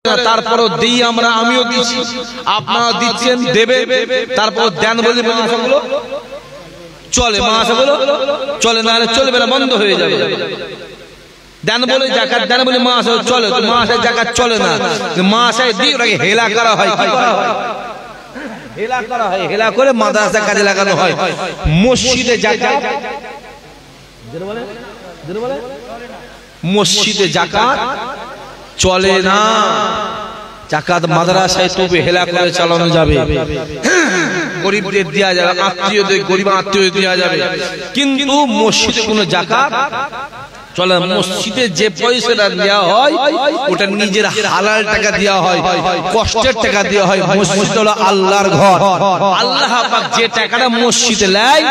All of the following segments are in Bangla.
তারপরও দিই আমরা, আমিও দিচ্ছি, আপনারা দিচ্ছেন, দেবে, তারপর দেন বলে মাসাগুলো চলে, মাসাগুলো চলে, না চলবে না, বন্ধ হয়ে যাবে। দেন বলে জাকাত দেন বলে মাস চলে, মাসে জাকাত চলে না, মাসে দিয়ে ওটাকে হেলা করা হয়, হেলা করা হয়, হেলা করে মাদ্রাসা কাজে লাগানো হয়। মসজিদে জাকাত, মসজিদে জাকাত চলে না, জাকাত মাদ্রাসায় তবে হেলা করে চালানো যাবে, গরিবদের দেওয়া যাবে, আত্মীয়দের, গরিব আত্মীয়দের দেওয়া যাবে, কিন্তু মসজিদে কোনো জাকাত চলে না। মসজিদে যে পয়সাটা দেওয়া হয় ওটা নিজের হালাল টাকা দেওয়া হয়, কষ্টের টাকা দেওয়া হয়। মসজিদ হলো আল্লাহর ঘর, আল্লাহ পাক যে টাকাটা মসজিদে নেয়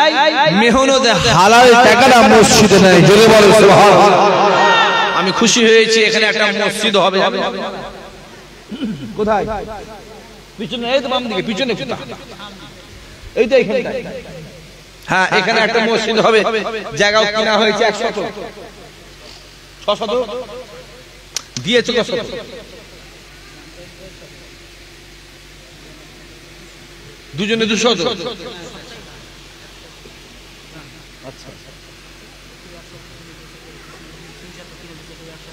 মেহনতে হালাল টাকাটা মসজিদে নেয়। জোরে বলো সুবহানাল্লাহ। আমি খুশি হয়েছি এখানে একটা মসজিদ হবে। কোথায়? পিছনে, এই তো বাম দিকে, পিছনে, এই তো এখানে। হ্যাঁ, এখানে একটা মসজিদ হবে, জায়গাও কিনা হয়েছে 100 দিয়েছে, 100 দুজনে 200। আচ্ছা,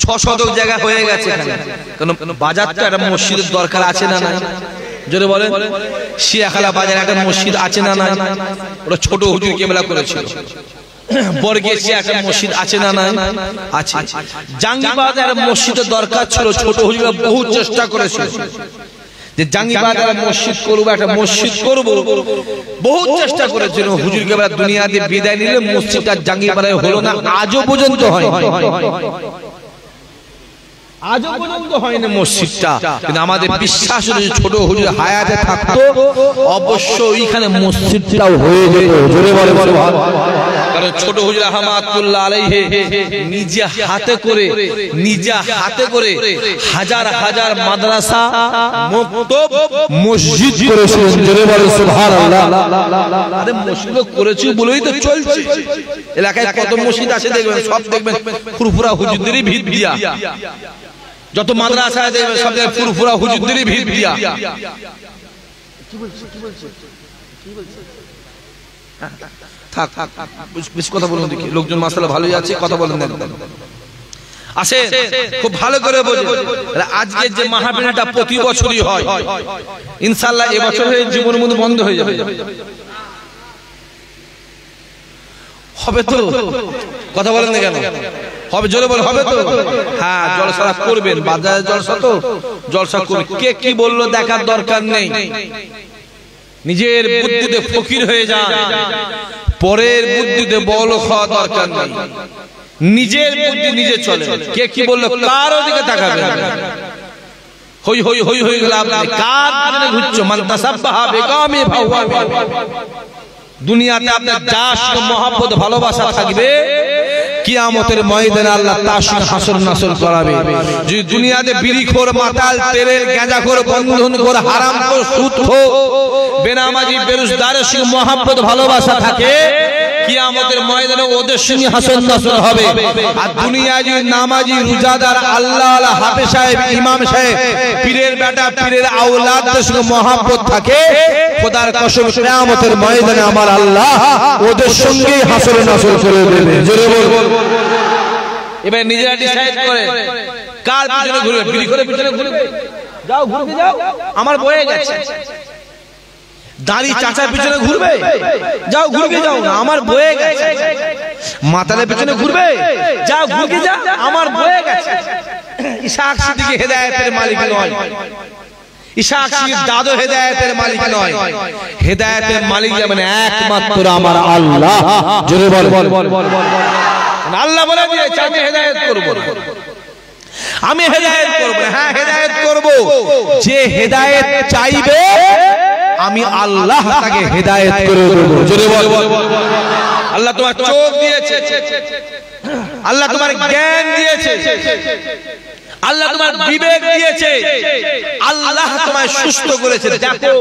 600 জায়গা হয়ে গেছে এখানে। কারণ বাজার তো একটা মসজিদের দরকার আছে না নাই? জোরে বলেন। শিয়াখালা বাজারে একটা মসজিদ আছে না নাই? ওটা ছোট হুজুর কেবলা করেছিল। বর্গেশে একটা মসজিদ আছে না নাই? আছে। জাঙ্গিবাজারে মসজিদের দরকার ছিল, ছোট হুজুররা বহু চেষ্টা করেছিল যে জাঙ্গিবাজারে মসজিদ করব, একটা মসজিদ করব, বহু চেষ্টা করেছিল। হুজুর কেবলা দুনিয়াতে বিদায় নিলে মসজিদটা জাঙ্গিবাজারে হলো না, আজও পর্যন্ত হয়, আজও পর্যন্ত হয়নি মসজিদটা। কিন্তু আমাদের বিশ্বাস হলো ছোট হুজুর হায়াতে থাকতো অবশ্যই ওইখানে মসজিদটাও হয়ে যেত। জোরে বলে কারণ ছোট হুজুর রহমাতুল্লাহ আলাইহি নিজে হাতে করে হাজার হাজার মাদ্রাসা, মক্তব, মসজিদ করেছিলেন। জোরে বলে সুবহানাল্লাহ। আরে মসজিদ করেছি বলেই তো চলছে। এলাকায় কত মসজিদ আছে দেখবেন, সব দেখবেন ফুরফুরা হুজুরদেরই ভিত দিয়া। যত মাদ্রাসা দেখবেন সব জায়গায় ফুরফুরা হুজুরদেরই ভিত দিয়া। কি বলছে? থাক বেশি কথা বলুন দেখি, লোকজন মাশাআল্লাহ ভালোই আছে, কথা বলেন না আসে খুব ভালো করে বোঝেন। আজকে যে মাহফিলটা প্রতি বছরই হয়, ইনশাআল্লাহ এবছরে জীবনের মধ্যে বন্ধ হয়ে যাবে। হবে তো? কথা বলেন না কেন? হবে, জোরে বলে হবে তো? হ্যাঁ, জলসা করবেন, বাজারে জলসা তো জলসা করবেন। কে কি বললো দেখার দরকার নেই, নিজের বুদ্ধিতে ফকির হয়ে যান, পরের বুদ্ধিতে বড় খাওয়া দরকার নেই। নিজের বুদ্ধি নিজে চলে, কে কি বললো কারো দিকে তাকাবেন না। হই হই হই হই গেল, আপনি কার পিছনে ঘুরছো? মান তাসাব্বাহা বিকামি ফাহুয়া মিনহু। দুনিয়াতে আপনার যার সঙ্গে মহব্বত ভালোবাসা থাকবে, কিয়ামতের ময়দানে আল্লাহ তার সঙ্গে হাসর নাসর করাবে। যদি দুনিয়াতে বিড়িখোর, মাতাল, তেলের গাঁজাখোর, বন্ধনখোর, হারামখোর, সুদখোর, বেনামাজি, বেরুজদারের সঙ্গে মহব্বত ভালোবাসা থাকে, কিয়ামতের ময়দানে ওদের সঙ্গে হাসর নাসর হবে। আর দুনিয়ায় যদি নামাজি, রোজাদার, আল্লাহ, হাফেজ সাহেব, ইমাম সাহেব, পীরের বেটা, পীরের আওলাদদের সঙ্গে মহব্বত থাকে, খোদার কসম কিয়ামতের ময়দানে আমার আল্লাহ ওদের সঙ্গে হাসর নাসর করে দেবে। জোরে বল। এবার নিজেরা ডিসাইড করে কার পিছনে ঘুরবে। বিড়ি করে পিছনে ঘুরবে, যাও ঘুরবে, যাও, আমার বয়ে গেছে। দাড়ি চাচার পিছনে ঘুরবে, যাও ঘুরবে, যাও না, আমার বয়ে গেছে। মাতালের পিছনে ঘুরবে, যাও ঘুরবে, যাও, আমার বয়ে গেছে। ইসহাক সিদ্দিকী হেদায়েতের মালিক নয়, ইসহাক সিদ্দিক দাদু হেদায়েতের মালিক নয়। হেদায়েতের মালিক মানে একমাত্র আমার আল্লাহ। জোরে বল। আল্লাহ বলে দিয়েছে আমি হেদায়েত করব, আমি হেদায়েত করব। হ্যাঁ, হেদায়েত করব। যে হেদায়েত চাইবে আমি আল্লাহ তাকে হেদায়েত করে দেব। জোরে বল। আল্লাহ তোমার চোখ দিয়েছে, আল্লাহ তোমার জ্ঞান দিয়েছে, আল্লাহ তোমার বিবেক দিয়েছে, আল্লাহ তোমায় সুস্থ করেছে। দেখো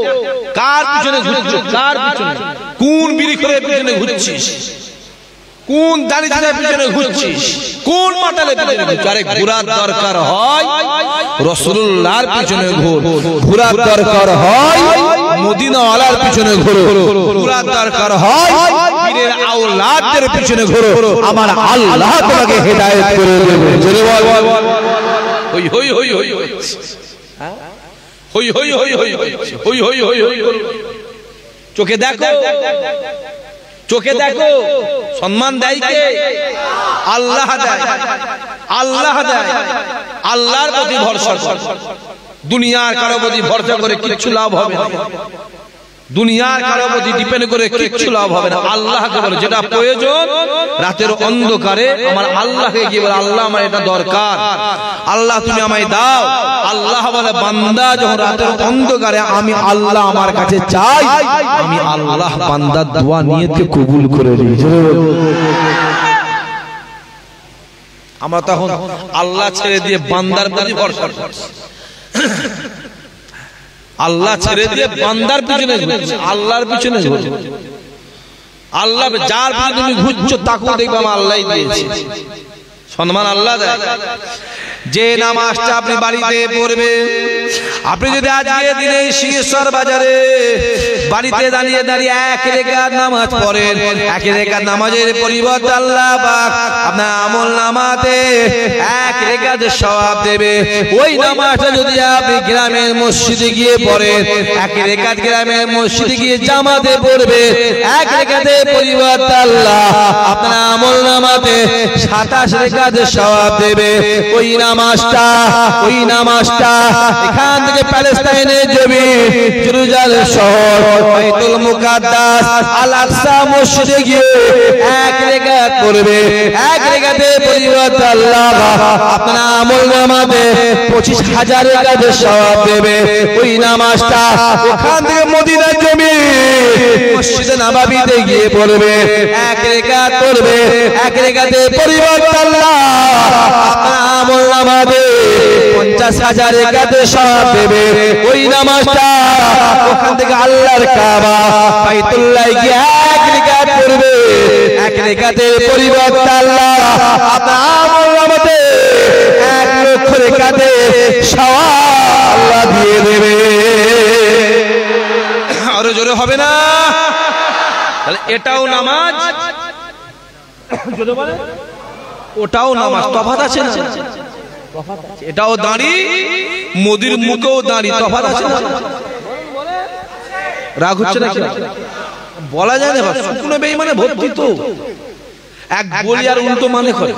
কার পিছনে ঘুরছো, কার পিছনে, কোন বিড়ি করে পিছনে ঘুরছিস, কোন দাড়ির পিছনে ঘুরছিস, কোন মাতালের পিছনে ঘুরছিস? আরে ঘোরার দরকার হয় রাসূলুল্লাহর পিছনে ঘোর, ঘোরার দরকার হয় মদিনাওয়ালার পিছনে ঘোরো, ঘোরার দরকার হয় পীরের আওলাদের পিছনে ঘোরো, আমার আল্লাহ তোমাকে হেদায়েত করে দেবে। জোরে বল। হই হই হই হই হই হই হই হই হই হই হই হই হই। চোখে দেখো, চোখে দেখো, সম্মান দেয় কে? আল্লাহ দেয়, আল্লাহ দেয়। আল্লাহর প্রতি ভরসা কর, দুনিয়ার কারো প্রতি ভরসা করে কিচ্ছু লাভ হবে না, দুনিয়ার কারো প্রতি ডিপেন্ড করে কিচ্ছু লাভ হবে না। আল্লাহকে বলে যেটা প্রয়োজন, রাতের অন্ধকারে আমার আল্লাহকে গিয়ে বলে আল্লাহ আমার এটা দরকার, আল্লাহ তুমি আমায় দাও। আল্লাহ বলে বান্দা যখন রাতের অন্ধকারে আমি আল্লাহ আমার কাছে চাই, আমি আল্লাহ বান্দার দোয়া নিয়তকে কবুল করে নিই। আমরা তখন আল্লাহ ছেড়ে দিয়ে বান্দার প্রতি ভরসা করছি, আল্লাহ ছেড়ে দিয়ে বান্দার পিছনে ঘুরছে, আল্লাহর পিছনে ঘুরছে। আল্লাহ যার পিছনে তুমি ঘুরছো তাকেও দেখবে আমার আল্লাহই দিয়েছে, সম্মান আল্লাহ দেয়। যে নামাজটা আপনি বাড়িতে পড়বেন, আপনি যদি আজকে দিনে সিংহেশ্বর বাজারে বাড়িতে দাঁড়িয়ে দাঁড়িয়ে এক রাকাত নামাজ পড়েন, এক রাকাত নামাজের পরিবর্তে আল্লাহ পাক আপনার আমল নামাতে এক রাকাতের সওয়াব দেবে। ওই নামাজটা যদি আপনি গ্রামের মসজিদে গিয়ে পড়েন, এক রাকাত গ্রামের মসজিদে গিয়ে জামাতে পড়বে, এক রাকাতের পরিবর্তে আল্লাহ আপনার আমল নামাতে 27 রাকাতের সওয়াব দেবে। ওই নামাজটা এখান থেকে প্যালেস্তাইনের জমি, জেরুজালেম শহর, বাইতুল মুকাদ্দাস, আল আকসা মসজিদে গিয়ে এক রাকাত পড়বে, এক রাকাতের পরিবর্তে আল্লাহ আপনার আমলনামাতে 25,000 রাকাতের সওয়াব দেবে। ওই নামাজটা এখান থেকে মদিনার জমি মসজিদে নববীতে গিয়ে পড়বে, এক রাকাত পড়বে, এক রাকাতের পরিবর্তে আল্লাহ আপনার আমলনামাতে 50,000 রাকাতের সওয়াব দেবে। ওই নামাজটা ওখান থেকে আল্লাহর কাবা বাইতুল্লাহ গিয়ে এক রাকাত পড়বে, এক রাকাতের পরিবর্তে আল্লাহ আপনার আমলনামাতে 1 লক্ষ রাকাতের সওয়াব আল্লাহ দিয়ে দেবে। আরো জোরে হবে না? তাহলে এটাও নামাজ, জোরে বলে ওটাও নামাজ, তফাৎ আছে না? এটাও দাঁড়ি, মোদির মুখেও দাঁড়ি, তফাৎ আছে না? রাগ হচ্ছে না? বলা যায় না, শুকনো বেঈমানে ভর্তি তো। এক বলি আর উল্টো মানে করে,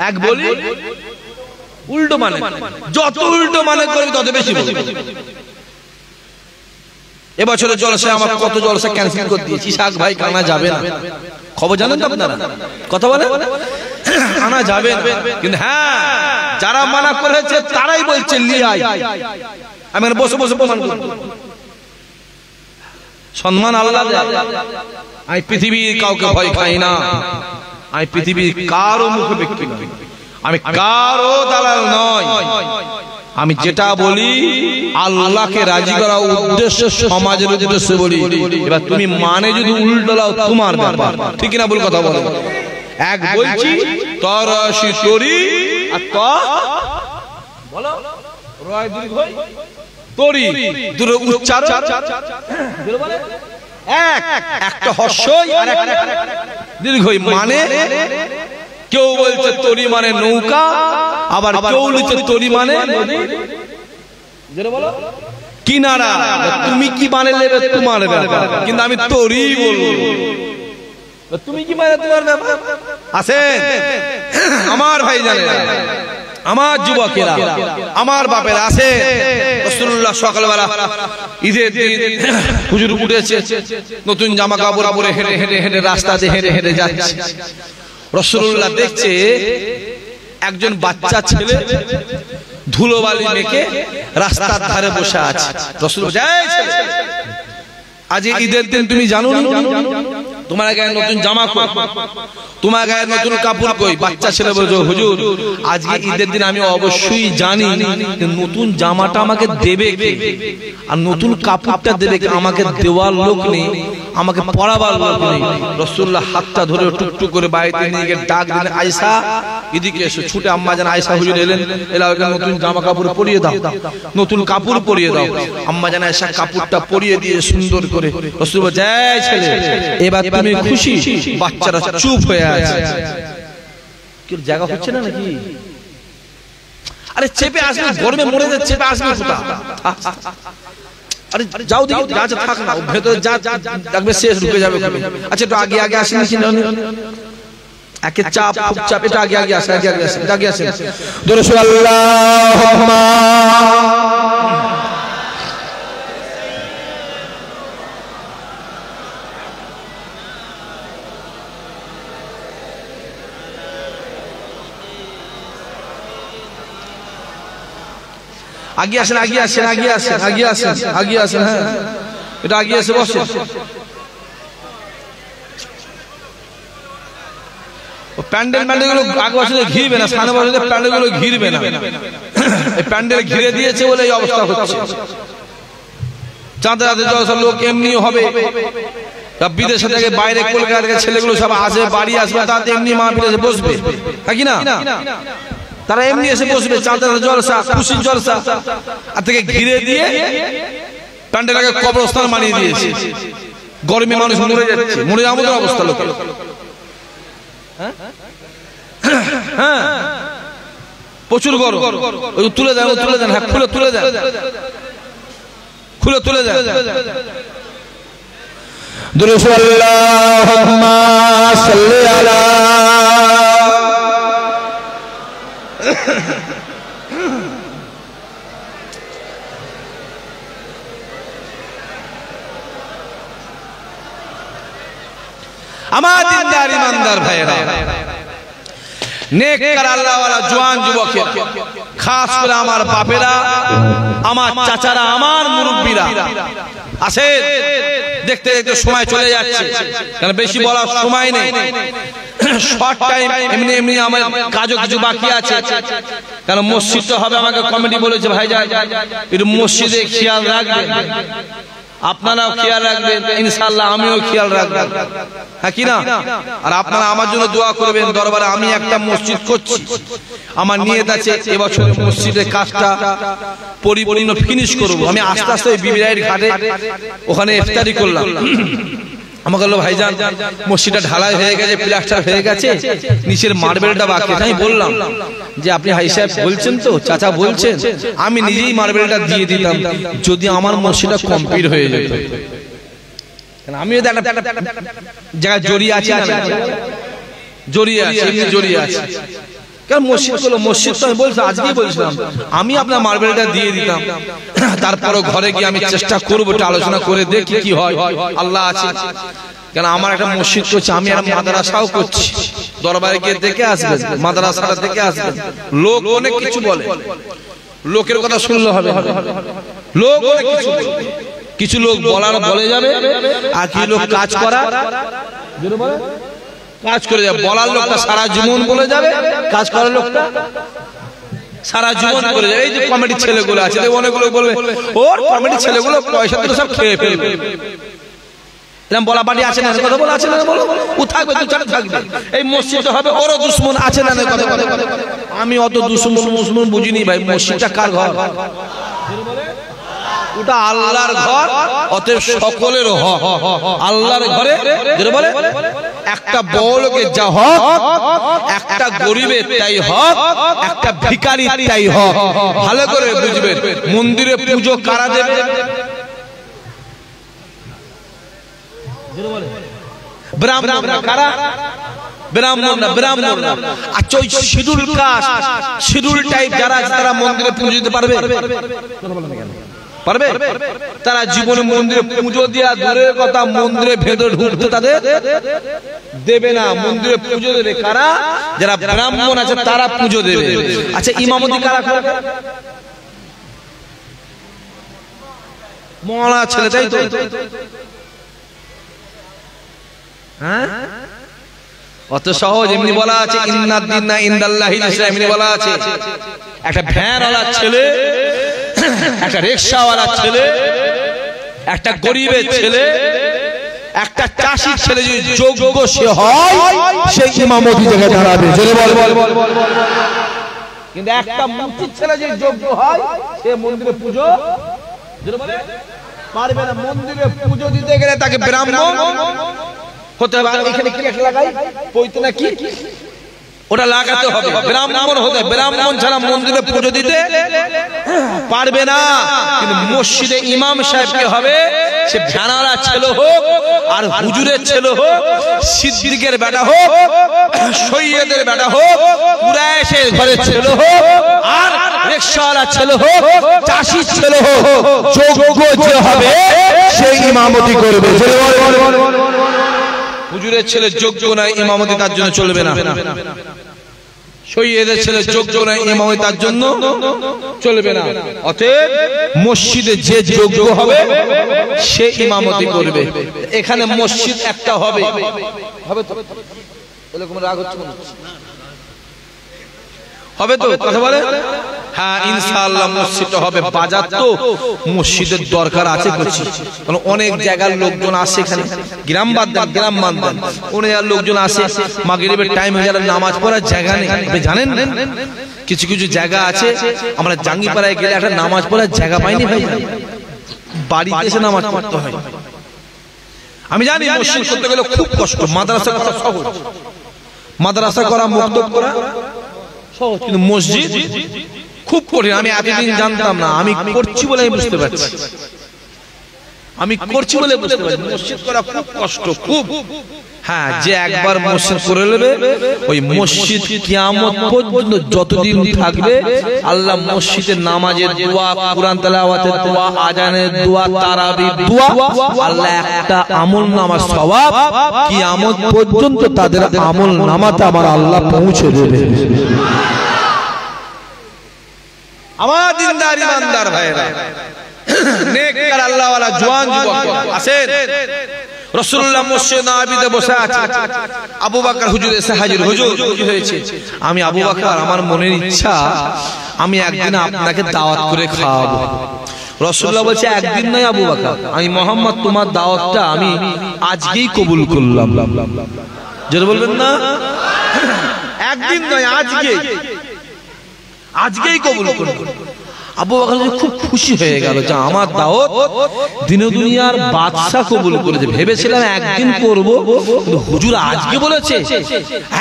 এক বলি উল্টো মানে, যত উল্টো মানে করবি তত বেশি বলবি। এবছরে জলসা আমার কত জলসা ক্যান্সেল করে দিয়েছি, শাক ভাই কানা যাবে না, খবর জানেন তো আপনারা? কথা বলে আনা যাবে না, কিন্তু হ্যাঁ যারা মানা করেছে তারাই বলছে লিয়াই। আমি বসে বসে প্রমাণ করব, সম্মান আল্লাহ দেয়। আমি পৃথিবীর কাউকে ভয় খাই না, আমি পৃথিবীর কারো মুখে ব্যক্তি নই, আমি কারো দালাল নয়। আমি যেটা বলি আল্লাহকে রাজি করার উদ্দেশ্য, সমাজের উদ্দেশ্যে বলি। এবার তুমি মানে যদি উল্টো লাও তোমার ব্যাপার, ঠিক না? ভুল কথা বলো। এক বলছি তরাশি তরি আর ত বলো রয় দীর্ঘই তরি, দুটো উচ্চারণ, এক একটা হর্ষই আর একটা দীর্ঘই। মানে কেউ বলছে তরি মানে নৌকা, আবার কেউ বলছে তরি মানে কিনারা। তুমি কি মানে নেবে তোমার ব্যাপার, কিন্তু আমি তরি বলবো। তুমি কি মানে তোমার ব্যাপার। আছেন আমার ভাই জানে, আমার যুবকেরা, আমার বাপের আছে। রাসূলুল্লাহ সকালবেলা ঈদের দিন হুজুর উঠেছে, নতুন জামা কাপড় পরে হেঁটে হেঁটে হেঁটে রাস্তা দিয়ে হেঁটে হেঁটে যাচ্ছে। রাসূলুল্লাহ দেখছে একজন বাচ্চা ছেলে ধুলোবালি মেখে রাস্তার ধারে বসে আছে। রাসূল বলছে, আজ ঈদের দিন তুমি জানো না? তোমার গায়ে নতুন জামা কই, তোমার গায়ে নতুন কাপড় কই। বাচ্চা ছেলে বলছে হুজুর আজকে ঈদের দিন আমি অবশ্যই জানি নতুন জামাটা আমাকে দেবে কে, আর নতুন কাপড়টা দেবে কে। আমাকে দেওয়ার লোক নেই, আমাকে পরাবার লোক নেই। রাসূলুল্লাহ হাতটা ধরে টুকটুক করে বাড়িতে নিয়ে গিয়ে ডাক দিলেন, আয়েশা এদিকে এসো। ছুটে আম্মা জান আয়েশা হুজুর এলেন, এলা ওকে নতুন জামা কাপড় পরিয়ে দাও, নতুন কাপড় পরিয়ে দাও। আম্মা জান আয়েশা কাপড়টা পরিয়ে দিয়ে সুন্দর করে রাসূল বলে, জয় ছেলে এবার তুমি খুশি? বাচ্চারা চুপ হয়ে আছে। কি জায়গা হচ্ছে না নাকি? আরে চেপে আসবে, গরমে মরে যাচ্ছে, চেপে আসবে কোথা? আরে যাও দেখি, যা যা থাক না, ভেতরে যা দেখবে শেষ ঢুকে যাবে। আচ্ছা একটু আগে আগে আসেন কি না? একে চাপ খুব চাপ, এটা আগে আগে আসে, আগে আগে আসে, আগে আসে। দরুদ আল্লাহুম্মা আগে আসেন, আগে আসেন, আগে আসেন, আগে আসেন, আগে আসেন। হ্যাঁ এটা আগে এসে বসে। প্যান্ডেল গুলো আগে বছরে ঘিরবে না, সামনে বছরে প্যান্ডেল গুলো ঘিরবে না। এই প্যান্ডেল ঘিরে দিয়েছে বলে এই অবস্থা হচ্ছে। চাঁদা রাতে জলসা লোক এমনি হবে, বিদেশে থেকে বাইরে কলকাতা থেকে ছেলেগুলো সব আসে, বাড়ি আসবে, তাতে এমনি মাহফিলে এসে বসবে, নাকি না? তারা এমনি এসে বসবে, চাঁদা জলসা, খুশির জলসা, আর থেকে ঘিরে দিয়ে প্যান্ডেলটাকে কবরস্থান বানিয়ে দিয়েছে। গরমে মানুষ মরে যাচ্ছে, মরে যাওয়ার মতো অবস্থা লোক। হ্যাঁ প্রচুর গরম। তুলে দেন, তুলে দেন, হ্যাঁ খুলে তুলে দেন, খুলে তুলে দেন। দুরূদ আল্লাহুম্মা সাল্লি আলা আমার দিনদার ইমানদার ভাইরা, নেককার আল্লাহওয়ালা জওয়ান যুবকেরা, খাস করে আমার বাপেরা, আমার চাচারা, আমার মুরব্বীরা আসে। দেখতে দেখতে সময় চলে যাচ্ছে, কারণ বেশি বলার সময় নেই, শর্ট টাইম। এমনি এমনি আমার কাজও কিছু বাকি আছে, কারণ মসজিদটা হবে। আমাকে কমিটি বলেছে ভাই যাই একটু মসজিদে খেয়াল রাখবেন, আপনারাও খেয়াল রাখবেন, ইনশাআল্লাহ আমিও খেয়াল রাখবো, হ্যাঁ কি না? আর আপনারা আমার জন্য দোয়া করবেন দরবারে। আমি একটা মসজিদ করছি, আমার নিয়ত আছে এবছর মসজিদের কাজটা পরিপূর্ণ ফিনিশ করব। আমি আস্তে আস্তে বিবিরাইয়ের ঘাটে ওখানে ইফতারি করলাম। আমাকে বললো ভাইজান মসজিদটা ঢালাই হয়ে গেছে, প্লাস্টার হয়ে গেছে, নিচের মার্বেলটা বাকি। আমি বললাম যে আপনি হাই সাহেব বলছেন তো, চাচা বলছেন, আমি নিজেই মার্বেলটা দিয়ে দিতাম যদি আমার মসজিদটা কমপ্লিট হয়ে যেত। আমিও একটা জায়গায় জড়িয়ে আছি, জড়িয়ে আছি, জড়িয়ে আছি। কারণ মসজিদ গুলো, মসজিদ তো আমি বলছি, আজকেই বলছিলাম আমি আপনার মার্বেলটা দিয়ে দিতাম, তারপরও ঘরে গিয়ে আমি চেষ্টা করবো, আলোচনা করে দেখি কি হয়। আল্লাহ আছে, কারণ আমার একটা মসজিদ করছে, আমি আর মাদ্রাসাও করছি। দরবারে গিয়ে দেখে আসবেন, মাদ্রাসাটা দেখে আসবেন। লোক অনেক কিছু বলে, লোকের কথা শুনলে হবে, লোক অনেক কিছু বলে। কিছু লোক বলার বলে যাবে, আর কিছু লোক কাজ করা কাজ করে যাবে। বলার লোকটা সারা জীবন বলে যাবে, কাজ করার লোকটা সারা জীবন করে যাবে। এই যে কমিটির ছেলেগুলো আছে, অনেকগুলো বলবে ওর কমিটির ছেলেগুলো পয়সা তো সব খেয়ে ফেলবে। এরকম বলা বাড়ি আছে না, কথা বলা আছে না, বলো ও থাকবে, দু চার থাকবে। এই মসজিদটা হবে ওরও দুশ্মন আছে না, কথা বলে। আমি অত দুশ্মন বুঝিনি ভাই। মসজিদটা কার ঘর? ওটা আল্লাহর ঘর, অতএব সকলের হক। আল্লাহর ঘরে বলে একটা বড় লোকের যা হক, একটা গরিবের তাই হক, একটা ভিখারির তাই হক। ভালো করে বুঝবেন, মন্দিরে পুজো কারা দেবে? ব্রাহ্মণরা। কারা? ব্রাহ্মণরা, ব্রাহ্মণরা। আচ্ছা ওই শিডিউল কাস্ট, শিডিউল টাইপ যারা আছে তারা মন্দিরে পুজো দিতে পারবে? পারবে? তারা জীবনে মন্দিরে পুজো দেওয়া দূরের কথা, মন্দিরে ভেতরে ঢুকতে তাদের দেবে না। মন্দিরে পুজো দেবে কারা? যারা ব্রাহ্মণ আছে তারা পুজো দেবে। আচ্ছা ইমামতি কারা করে? মওলানা ছেলে, তাই তো? হ্যাঁ, অত সহজ। এমনি বলা আছে ইন্নাদ দীনা ইনদাল্লাহিল ইসলাম, এমনি বলা আছে। একটা ভ্যানওয়ালা ছেলে, একটা রিকশাওয়ালা ছেলে, একটা গরিবের ছেলে, একটা চাষির ছেলে যদি যোগ্য সে হয়, সে ইমামতি জায়গায় দাঁড়াবে। কিন্তু একটা মসজিদ ছেলে যদি যোগ্য হয়, সে মন্দিরে পুজো পারবে না। মন্দিরে পুজো দিতে গেলে তাকে ব্রাহ্মণ হতে হবে। এখানে কি একটা লাগাই পৈতে না কি, ওটা লাগাতে হবে, ব্রাহ্মণ হতে। ব্রাহ্মণ ছাড়া মন্দিরে পুজো দিতে পারবে না। কিন্তু মসজিদে ইমাম সাহেব কি হবে, সে ভ্যানারা ছেলে হোক আর হুজুরের ছেলে হোক, সিদ্দিকের বেটা হোক, সৈয়দের বেটা হোক, কুরাইশের ঘরের ছেলে হোক, আর রিকশাওয়ালা ছেলে হোক, চাষির ছেলে হোক, যোগ্য যে হবে সেই ইমামতি করবে। হুজুরের ছেলে যোগ্য না, ইমামতি তার জন্য চলবে না। সৈয়দের ছেলে যোগ্য না, ইমামতি তার জন্য চলবে না। অতএব মসজিদে যে যোগ্য হবে সে ইমামতি করবে। এখানে মসজিদ একটা হবে, হবে তো? এরকম রাগ হচ্ছে মনে হচ্ছে, হবে তো? কথা বলে হ্যাঁ, ইনশাআল্লাহ মসজিদটা হবে। বাজার তো মসজিদের দরকার আছে করছি, কারণ অনেক জায়গার লোকজন আসে এখানে, গ্রাম বাদ দেন, গ্রাম বাদ দেন, অনেক লোকজন আসে মাগরিবের টাইম হয়ে গেলে নামাজ পড়ার জায়গা নেই। আপনি জানেন কিছু কিছু জায়গা আছে, আমরা জাঙ্গিপাড়ায় গেলে একটা নামাজ পড়ার জায়গা পাইনি ভাই, বাড়িতে এসে নামাজ পড়তে হয়। আমি জানি মসজিদ করতে গেলে খুব কষ্ট, মাদ্রাসা করা সহজ, মাদ্রাসা করা, মক্তব করা সহজ, কিন্তু মসজিদ খুব কঠিন। আমি এতদিন জানতাম না, আমি করছি বলে আমি বুঝতে পারছি, আমি করছি বলে বুঝতে পারছি মসজিদ করা খুব কষ্ট, খুব। হ্যাঁ, যে একবার মসজিদ করে নেবে, ওই মসজিদ কিয়ামত পর্যন্ত যতদিন থাকবে, আল্লাহ মসজিদের নামাজের দোয়া, কুরআন তেলাওয়াতের দোয়া, আজানের দোয়া, তারাবির দোয়া, আল্লাহ একটা আমল নামার সওয়াব কিয়ামত পর্যন্ত তাদের আমল নামাতে আমার আল্লাহ পৌঁছে দেবে। আমার দিনদার ইমানদার ভাইরা, নেককার আল্লাহওয়ালা জওয়ান যুবক আছেন, রাসূলুল্লাহ মসজিদে নববীতে বসে আছে। আবু বকর হুজুর এসে হাজির। হুজুর কি হয়েছে? আমি আবু বকর, আমার মনের ইচ্ছা আমি একদিন আপনাকে দাওয়াত করে খাওয়াবো। রাসূলুল্লাহ বলছে একদিন নয় আবু বকর, আমি মুহাম্মদ তোমার দাওয়াতটা আমি আজকেই কবুল করলাম। জোরে বলবেন না? একদিন নয়, আজকেই কবুল করব। আবু বকর খুব খুশি হয়ে গেল যে আমার দাওয়াত দিনে দুনিয়ার বাদশা কবুল করেছে। ভেবেছিলাম একদিন করব, কিন্তু হুজুর আজকে বলেছে।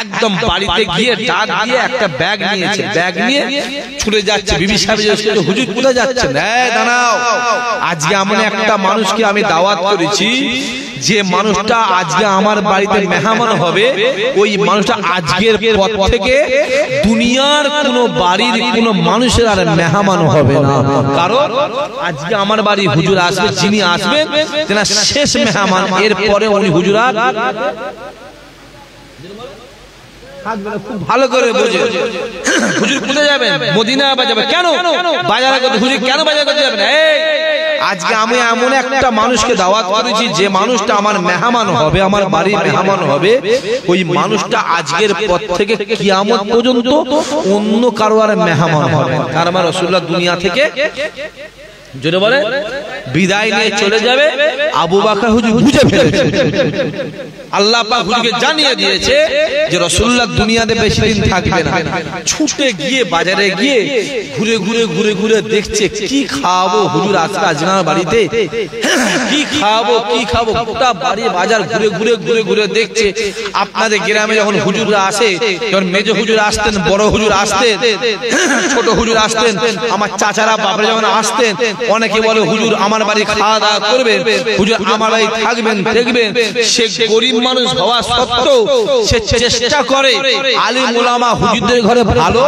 একদম বাড়িতে গিয়ে ডাক দিয়ে একটা ব্যাগ নিয়েছে, ব্যাগ নিয়ে ছুটে যাচ্ছে। বিবি সাহেব জিজ্ঞেস করছে, হুজুর কোথায় যাচ্ছেন? এই দাঁড়াও, আজকে এমন একটা মানুষকে আমি দাওয়াত করেছি, যে মানুষটা আজকে আমার বাড়িতে মেহমান হবে, ওই মানুষটা আজকের পর থেকে দুনিয়ার কোনো বাড়ির কোনো মানুষের আর মেহমান হবে না। কারণ আজকে আমার বাড়ি হুজুর আসবে, যিনি আসবেন তেনা শেষ মেহমান, এরপরে উনি হুজুর আর খুব ভালো করে বোঝে। হুজুর কোথায় যাবেন? মদিনা যাবে। কেন বাজারে করতে? হুজুর কেন বাজার করতে যাবেন? এই আজকে আমি এমন একটা মানুষকে দাওয়াত করেছি, যে মানুষটা আমার মেহমান হবে, আমার বাড়ির মেহমান হবে, ওই মানুষটা আজকের পর থেকে কিয়ামত পর্যন্ত অন্য কারো আর মেহমান হবে না। কারণ আমার রাসূলুল্লাহ দুনিয়া থেকে জোরে বলে বিদায় নিয়ে চলে যাবে। আবু বকর হুজুর বুঝে ফেলেছে, আল্লাহ পাক হুজুরকে জানিয়ে দিয়েছে যে রাসূলুল্লাহ দুনিয়াতে বেশি দিন থাকবে না। ছুটে গিয়ে বাজারে গিয়ে ঘুরে ঘুরে দেখছে কি খাওয়াবো হুজুর আজকে আজনার বাড়িতে, কি খাওয়াবো গোটা বাড়ি বাজার ঘুরে দেখছে। আপনাদের গ্রামে যখন হুজুররা আসে, যখন মেজো হুজুর আসতেন, বড় হুজুর আসতেন, ছোট হুজুর আসতেন, আমার চাচারা বাপরা যখন আসতেন, অনেকে বলে হুজুর আমার বাড়ি খাওয়া দাওয়া করবেন, হুজুর আমার বাড়ি থাকবেন দেখবেন। সে গরিব মানুষ হওয়া সত্ত্বেও সে চেষ্টা করে আলিম উলামা হুজুরদের ঘরে ভালো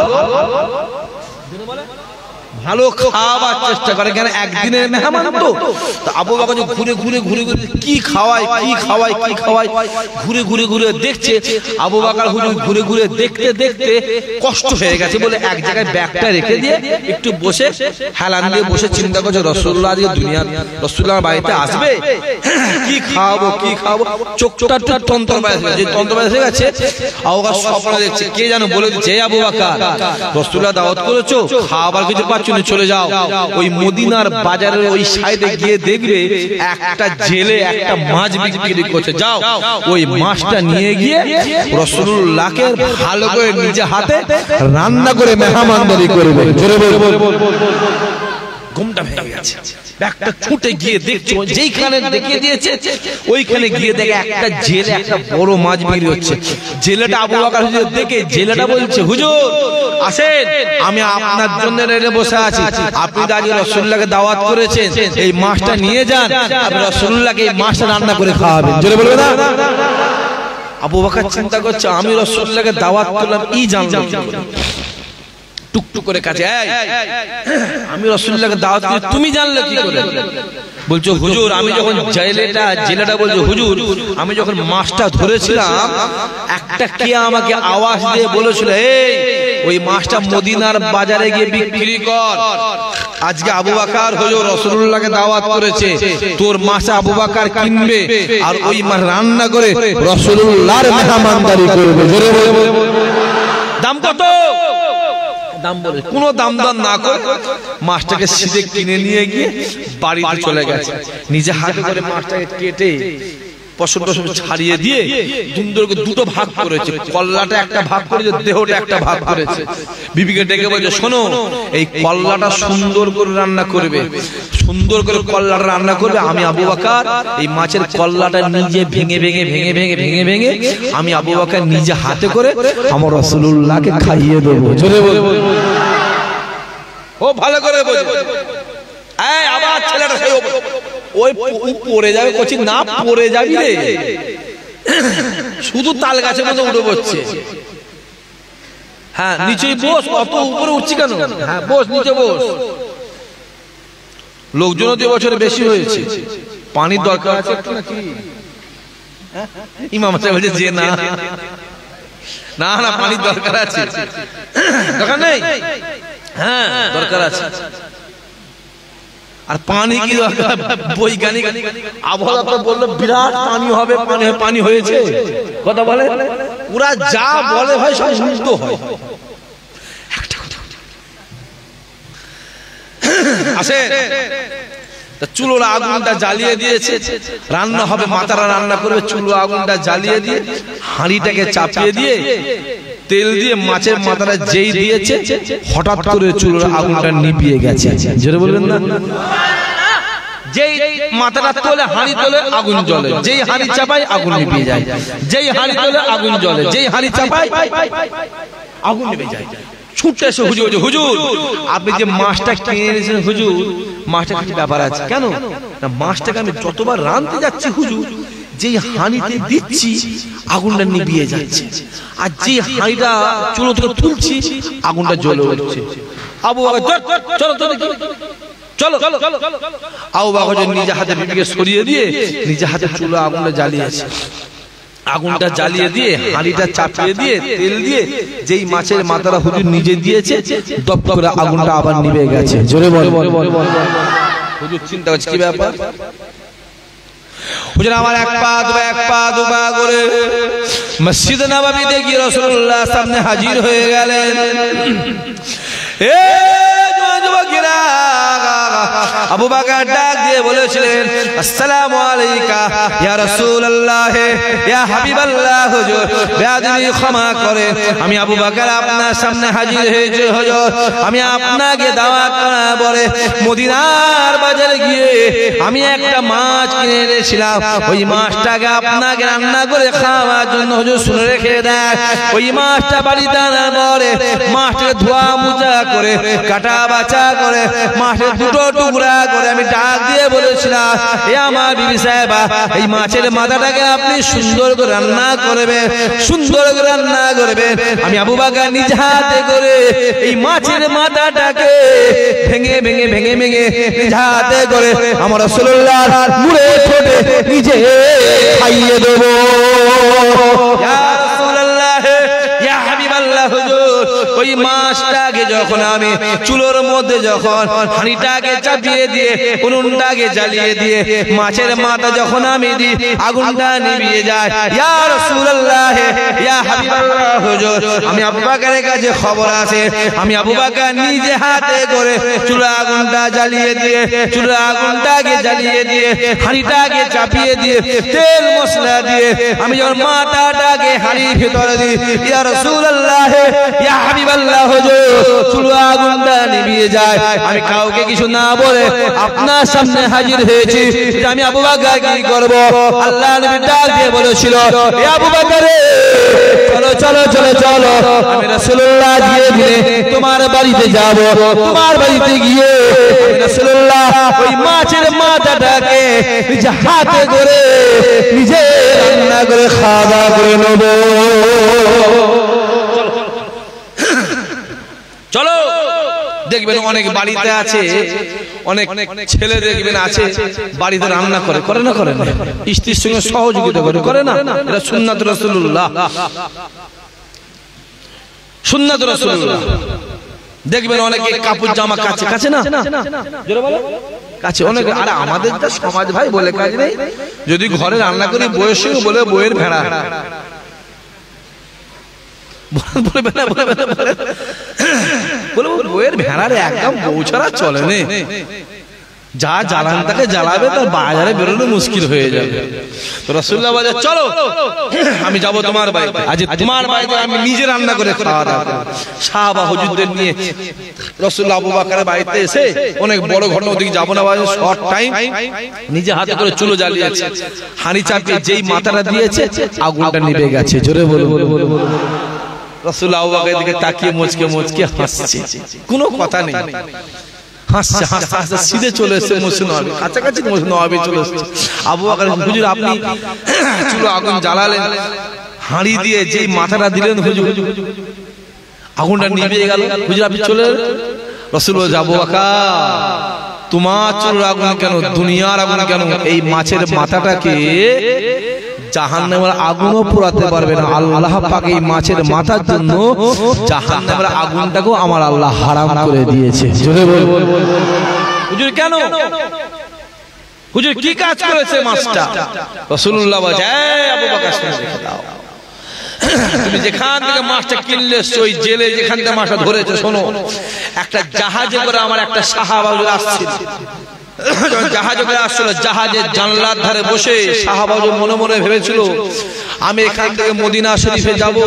ভালো খাওয়াবার চেষ্টা করে, কেন একদিনের মেহমান তো। আবু বকর ঘুরে ঘুরে ঘুরে ঘুরে কি খাওয়ায় কি খাওয়ায় কি খাওয়ায় ঘুরে ঘুরে ঘুরে দেখছে। আবু বকর হুজুর ঘুরে ঘুরে দেখতে দেখতে কষ্ট হয়ে গেছে বলে এক জায়গায় ব্যাগটা রেখে দিয়ে একটু বসে হেলান দিয়ে বসে চিন্তা করছে, রাসূলুল্লাহ আজকে দুনিয়ার রাসূলুল্লাহর বাড়িতে আসবে, কি খাওয়াবো কি খাওয়াবো। চোখটা একটু তন্ত্র বাইরে যে তন্ত্র বাইরে হয়ে গেছে। আবু বকর স্বপ্ন দেখছে, কে যেন বলে দিচ্ছে, আবু বকর রাসূলুল্লাহ দাওয়াত করেছো, খাবার কিছু পাচ্ছ না, চলে যাও ওই মদিনার বাজারের ওই সাইডে গিয়ে দেখবে একটা জেলে একটা মাছ বিক্রি করছে, যাও ওই মাছটা নিয়ে গিয়ে রাসূলুল্লাহকে ভালো করে নিজে হাতে রান্না করে মেহমানদারি করবে। জোরে বল। ঘুমটা ভেঙে গেছে, ব্যাগটা ছুটে গিয়ে দেখছে যেইখানে দেখিয়ে দিয়েছে ওইখানে গিয়ে দেখে একটা জেলে একটা বড় মাছ বিক্রি হচ্ছে। জেলেটা আবু বকর হুজুর দেখে জেলেটা বলছে, হুজুর আসেন, আমি আপনার জন্য রেডি বসে আছি, আপনি তো আজকে রাসূলুল্লাহকে দাওয়াত করেছেন, এই মাছটা নিয়ে যান, আপনি রাসূলুল্লাহকে এই মাছটা রান্না করে খাওয়াবেন। জোরে বলবে না? আবু বকর চিন্তা করছে, আমি রাসূলুল্লাহকে দাওয়াত করলাম ই জানলাম টুকটুক করে কাছে, আমি রাসূলুল্লাহকে দাওয়াত করি তুমি জানলে কি করে? বলছো হুজুর আমি যখন জেলেটা বলছো হুজুর আমি যখন মাছটা ধরেছিলাম একটা কে আমাকে আওয়াজ দিয়ে বলেছিল, এই ওই মাছটা মদিনার বাজারে গিয়ে বিক্রি কর, আজকে আবু বকর হুজুর রাসূলুল্লাহকে দাওয়াত করেছে, তোর মাছ আবু বকর কিনবে আর ওই মাছ রান্না করে রাসূলুল্লাহর মেহমানদারি করবে। জোরে বল। দাম কত? দাম বলে কোনো দাম দাম না করে মাছটাকে সিধে কিনে নিয়ে গিয়ে বাড়িতে চলে গেছে। নিজে হাতে করে মাছটাকে কেটে পশম টসম ছাড়িয়ে দিয়ে সুন্দর করে দুটো ভাগ করেছে, কল্লাটা একটা ভাগ করেছে, দেহটা একটা ভাগ করেছে। বিবিকে ডেকে বলছে, শোনো এই কল্লাটা সুন্দর করে রান্না করবে, সুন্দর করে কল্লাটা রান্না করবে, আমি আবু বকর এই মাছের কল্লাটা নিজে ভেঙে ভেঙে ভেঙে ভেঙে ভেঙে ভেঙে আমি আবু বকর নিজে হাতে করে আমার রাসূলুল্লাহকে খাইয়ে দেবো। জোরে বল। ও ভালো করে বল। এই আবার ছেলেটা সেই ওই পড়ে যাবে, কচি না পড়ে যাবি রে, শুধু তাল গাছের মধ্যে উঠে পড়ছে। হ্যাঁ নিচে বস, অত উপরে উঠছি কেন? হ্যাঁ বস, নিচে বস। লোকজন দিয়ে বছরে বেশি হয়েছে, পানির দরকার আছে একটু নাকি? ইমাম সাহেব বলছে যে না না না পানির দরকার আছে, দরকার নেই, হ্যাঁ দরকার আছে। আর পানি কি দরকার? বৈজ্ঞানিক আবহাওয়া বললো বিরাট পানি হবে, পানি হয়েছে, কথা বলে ওরা যা বলে ভাই সব উল্টো হয়। আসে চুলোর আগুনটা জ্বালিয়ে দিয়েছে, রান্না হবে, মাতারা রান্না করবে, চুলো আগুনটা জ্বালিয়ে দিয়ে হাঁড়িটাকে চাপিয়ে দিয়ে তেল দিয়ে মাছের মাথাটা যেই দিয়েছে হঠাৎ করে চুলোর আগুনটা নিভিয়ে গেছে। জোরে বলবেন না? যেই মাথাটা তোলে হাঁড়ি তোলে আগুন জ্বলে, যেই হাঁড়ি চাপায় আগুন নিভিয়ে যায়, যেই হাঁড়ি তোলে আগুন জ্বলে, যেই হাঁড়ি চাপায় আগুন নিভে যায়। ছুটে এসে হুজুর, হুজুর আপনি যে মাছটা কিনে এনেছেন হুজুর, মাছটা কিছু ব্যাপার আছে। কেন না মাছটাকে আমি যতবার রাঁধতে যাচ্ছি হুজুর, যেই হাঁড়িতে দিচ্ছি আগুনটা নিভিয়ে যাচ্ছে, আর যে হাঁড়িটা চুলো থেকে তুলছি আগুনটা জ্বলে উঠছে। আবু বকর চলো চলো চলো, আবু বকর নিজে হাতে বিবিকে সরিয়ে দিয়ে নিজে হাতে চুলো আগুনটা জ্বালিয়েছে। আগুনটা জ্বালিয়ে দিয়ে হাঁড়িটা চাপিয়ে দিয়ে তেল দিয়ে যেই মাছের মাথাটা হুজুর নিজে দিয়েছে দপ করে আগুনটা আবার নিভে গেছে। জোরে বল। হুজুর চিন্তা করছে কি ব্যাপার? হুজুর আমার এক পা দুপা করে মসজিদ নববীতে গিয়ে রাসূলুল্লাহ সামনে হাজির হয়ে গেলেন। আবু বকর ডাক দিয়ে বলেছিলেন, আসসালামু আলাইকা ইয়া রাসূলুল্লাহ ইয়া হাবিবাল্লাহ, হুজুর বেয়াদবি ক্ষমা করেন, আমি আবু বকর আপনার সামনে হাজির হয়েছি হুজুর, আমি আপনাকে দাওয়াত করার পরে মদিনার বাজারে গিয়ে আমি একটা মাছ কিনে এনেছিলাম, ওই মাছটাকে আপনাকে রান্না করে খাওয়ার জন্য হুজুর শুনে রেখে দেন। ওই মাছটা বাড়িতে আনার পরে মাছটাকে ধোয়া মুজা করে কাটা বাছা করে মাছের দুটো টুকরা করে আমি ডাক দিয়ে বলেছিলাম, এ আমার বিবি সাহেবা, এই মাছের মাথাটাকে আপনি সুন্দর করে রান্না করবেন, সুন্দর করে রান্না করবেন। আমি আবু বকর নিজ হাতে করে এই মাছের মাথাটাকে ভেঙে ভেঙে ভেঙে ভেঙে নিজ হাতে করে আমার রাসূলুল্লাহর মুড়ে ঠোঁটে নিজে খাইয়ে দেব। ইয়া রাসূলুল্লাহ, ইয়া হাবিবাল্লাহ হুজুর, ওই মাছটাকে যখন আমি চুলোর মধ্যে যখন হাঁড়িটাকে চাপিয়ে দিয়ে উনুনটাকে জ্বালিয়ে দিয়ে মাছের মাথা যখন আমি দিই, আগুনটা নিভিয়ে যায়। ইয়া রাসূলুল্লাহ, ইয়া হাবিবাল্লাহ হুজুর, আমি আবু বকরের কাছে খবর আছে, আমি আবু বকর নিজে হাতে করে চুলা আগুনটা জ্বালিয়ে দিয়ে চুলা আগুনটাকে জ্বালিয়ে দিয়ে হাঁড়িটাকে চাপিয়ে দিয়ে তেল মশলা দিয়ে আমি যখন মাথাটাকে হাঁড়ির ভিতরে দিই, ইয়া রাসূলুল্লাহ, ইয়া হাবিবাল্লাহ হুজুর, চুলা আগুনটা নিভিয়ে যায়। আমি কাউকে কিছু না বলে আপনার সামনে হাজির হয়েছি। আমি আবু বকর কি করব? আল্লাহ নবী ডাক দিয়ে বলেছিল, এ আবু বকর, চলো চলো চলো চলো, আমি রাসূলুল্লাহ দিয়ে দিলে তোমার বাড়িতে যাব। তোমার বাড়িতে গিয়ে আমি রাসূলুল্লাহ ওই মাছের মাথাটাকে নিজে হাতে করে নিজে রান্না করে খাওয়া দাওয়া করে নেব। চলো, দেখবেন অনেক বাড়িতে আছে, অনেক ছেলে দেখবেন আছে বাড়িতে রান্না করে, করে না করে স্ত্রীর সঙ্গে সহযোগিতা করে, করে না? এটা সুন্নাত রাসূলুল্লাহ, সুন্নাত রাসূলুল্লাহ। দেখবেন অনেকে কাপড় জামা কাছে কাছে না জোরে বলো কাছে অনেক। আর আমাদের যা সমাজ ভাই বলে কাজ নেই, যদি ঘরে রান্না করি বউয়ের সঙ্গে বলে বউয়ের ভেড়া বউয়ের ভেড়ার একদম বউ ছাড়া চলে নে, যা জ্বালান তাকে জ্বালাবে তার বাজারে বেরোনো মুশকিল হয়ে যাবে। তো রাসূলুল্লাহ বলে, চলো আমি যাব তোমার বাড়িতে, আজ তোমার বাড়িতে আমি নিজে রান্না করে খাওয়া দাওয়া করব। সাহাবা হুজুরদের নিয়ে রাসূলুল্লাহ আবু বকরের বাড়িতে এসে, অনেক বড় ঘটনা, ওদিকে যাব না, শর্ট টাইম, নিজে হাতে করে চুলো জ্বালিয়েছে, হাঁড়ি চাপিয়ে যেই মাথাটা দিয়েছে আগুনটা নিভে গেছে। জোরে বলো। রাসূলুল্লাহ আবু বকরের দিকে তাকিয়ে মুচকে মুচকে হাসছে, কোনো কথা নেই, হাসছে হাসতে হাসতে সিধে চলে এসেছে মসজিদ নববী, কাছাকাছি মসজিদ নববী চলে এসেছে। আবু বকর, হুজুর আপনি চুলো আগুন জ্বালালেন, হাঁড়ি দিয়ে যেই মাথাটা দিলেন হুজুর আগুনটা নিভে গেল, হুজুর আপনি চলে এলেন। রাসূল বলে, আবু বকর তোমার চুলোর আগুন কেন, দুনিয়ার আগুন কেন, এই মাছের মাথাটাকে জাহান্নামের আগুনও পোড়াতে পারবে না। আল্লাহ পাক এই মাছের মাথার জন্য জাহান্নামের আগুনটাকেও আমার আল্লাহ হারাম করে দিয়েছে। জোরে বল। হুজুর কেন? হুজুর কি কাজ করেছে মাছটা? রাসূলুল্লাহ বলে, আবু বকর শুনে রেখে দাও, তুমি যেখান থেকে মাছটা কিনলে ওই জেলে যেখান থেকে মাছটা ধরেছে, শোনো, একটা জাহাজে করে আমার একটা সাহাবা আসছিল, জাহাজে করে আসছিল, জাহাজের জানলার ধারে বসে সাহাবা মনে মনে ভেবেছিল, আমি এখান থেকে মদিনা শরীফে যাব,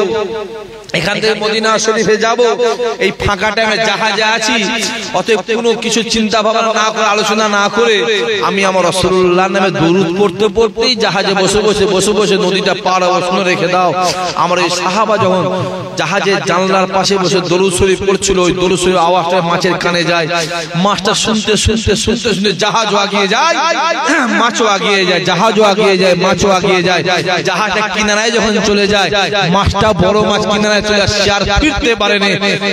এখান থেকে মদিনা শরীফে যাব, এই ফাঁকা টাইমে জাহাজে আছি, অতএব কোনো কিছু চিন্তা ভাবনা না করে, আলোচনা না করে আমি আমার রাসূলুল্লাহর নামে দরুদ পড়তে পড়তেই জাহাজে বসে বসে বসে বসে নদীটা পার হবো, শুনে রেখে দাও। আমার এই সাহাবা যখন জাহাজের জানলার পাশে বসে দরুদ শরীফ পড়ছিল, ওই দরুদ শরীফ আওয়াজটা মাছের কানে যায়, মাছটা শুনতে শুনতে শুনতে শুনতে জাহাজও আগিয়ে যায়, মাছও আগিয়ে যায়, জাহাজও আগিয়ে যায়, মাছও আগিয়ে যায়। জাহাজটা কিনারায় যখন চলে যায়, মাছটা বড় মাছ কিনারায় চলে আসছে, আর ফিরতে পারেনি,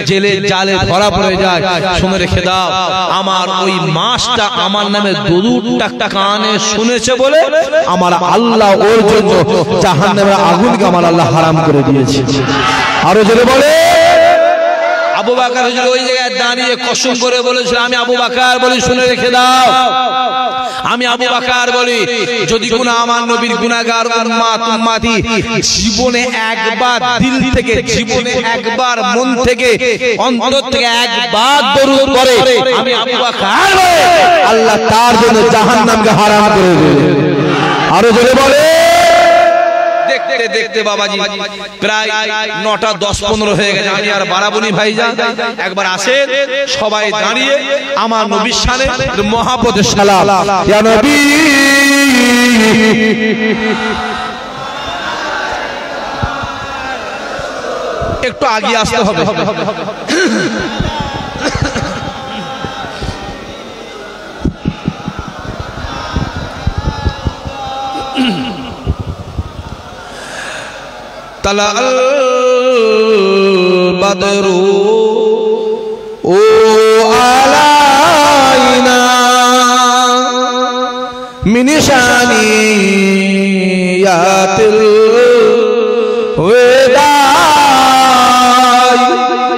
জেলে জালে ধরা পড়ে যায়। শুনে রেখে দাও, আমার ওই মাছটা আমার নামে দরুদটা কানে শুনেছে বলে আমার আল্লাহ ওর জন্য জাহান্নামের আগুনকে আমার আল্লাহ হারাম করে দিয়েছে। আরো জোরে বলে। আবু বকর হুজুর ওই জায়গায় দাঁড়িয়ে কসম করে বলেছিল, আমি আবু বকর বলি, শুনে রেখে দাও, আমি আবু বকর বলি, যদি কোনো আমার নবীর গুনাহগার উম্মতি জীবনে একবার দিল থেকে, জীবনে একবার মন থেকে, অন্তর থেকে একবার দরুদ পড়ে, আমি আবু বকর আল্লাহ তার জন্য জাহান্নামকে হারাম করে দেবে। আরো জোরে বলে। দেখতে দেখতে বাবাজি প্রায় 9টা 10-15 হয়ে গেছে, আমি আর বারাবনি ভাইজান একবার আসেন, সবাই দাঁড়িয়ে আমার নবীর শানে মহাপদের সালাম, ইয়া নবী। একটু আগে আসতে হবে। তালা আল বাদরু ও আলাইনা মিনিশানিয়াতিল ওয়েদাই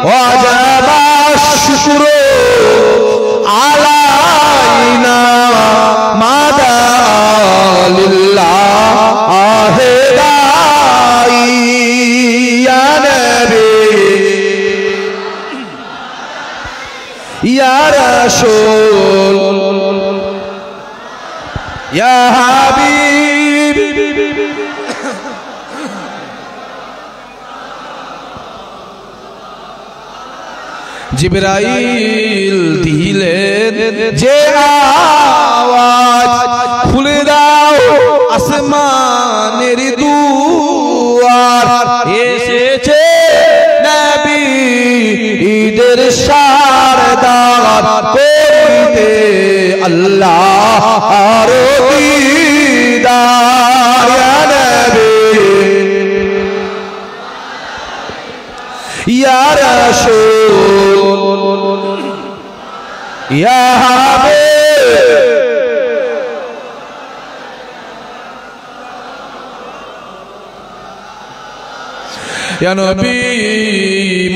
ওয়াজাবা শুকরু আলাইনা মাদা লিল্লাহ আহেদাই ইয়া নবী ইয়া রাসূল ইয়া হাবিব জিবরাইল দিলেন যে আওয়াজ খুলে দাও আসমানের দুয়ার এসেছে নবী ঈদের শারদার করিতে আল্লাহ আর দিদার ইয়া নবী ইয়া রাসূল ইয়া হাবিব ইয়া নবী